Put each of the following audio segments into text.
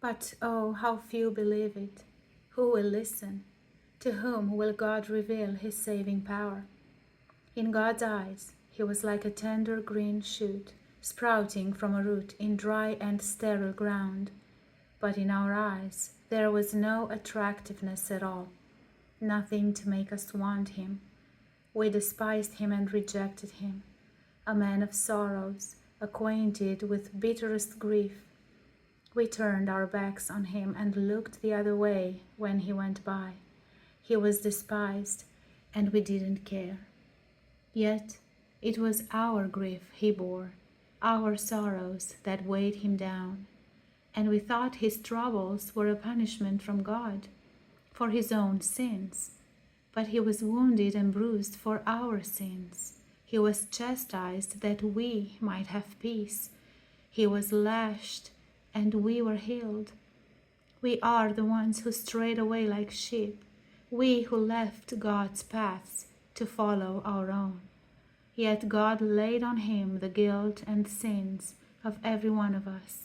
But oh, how few believe it! Who will listen? To whom will God reveal his saving power? In God's eyes, he was like a tender green shoot sprouting from a root in dry and sterile ground. But in our eyes, there was no attractiveness at all, nothing to make us want him. We despised him and rejected him, a man of sorrows, acquainted with bitterest grief. We turned our backs on him and looked the other way when he went by. He was despised, and we didn't care. Yet it was our grief he bore, our sorrows that weighed him down, and we thought his troubles were a punishment from God for his own sins. But he was wounded and bruised for our sins. He was chastised that we might have peace. He was lashed, and we were healed. We are the ones who strayed away like sheep, we who left God's paths to follow our own. Yet God laid on him the guilt and sins of every one of us.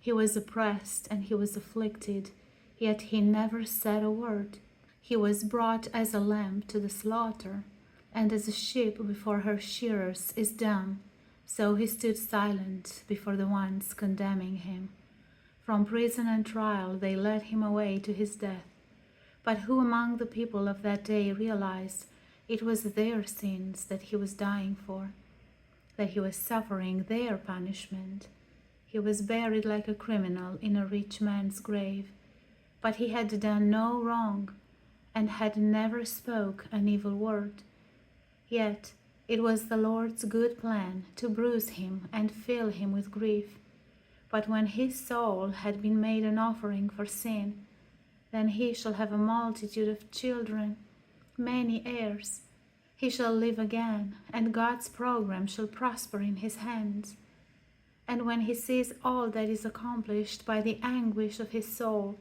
He was oppressed and he was afflicted, yet he never said a word. He was brought as a lamb to the slaughter, and as a sheep before her shearers is dumb, so he stood silent before the ones condemning him. From prison and trial they led him away to his death. But who among the people of that day realized it was their sins that he was dying for, that he was suffering their punishment? He was buried like a criminal in a rich man's grave, but he had done no wrong and had never spoke an evil word. Yet it was the Lord's good plan to bruise him and fill him with grief. But when his soul had been made an offering for sin, then he shall have a multitude of children, many heirs. He shall live again, and God's program shall prosper in his hands. And when he sees all that is accomplished by the anguish of his soul,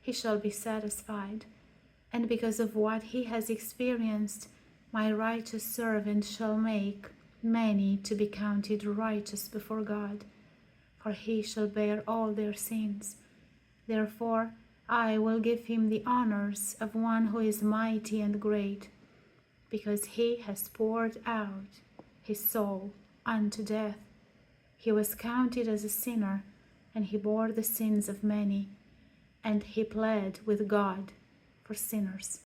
he shall be satisfied. And because of what he has experienced, my righteous servant shall make many to be counted righteous before God, for he shall bear all their sins. Therefore I will give him the honors of one who is mighty and great, because he has poured out his soul unto death. He was counted as a sinner, and he bore the sins of many, and he pled with God for sinners.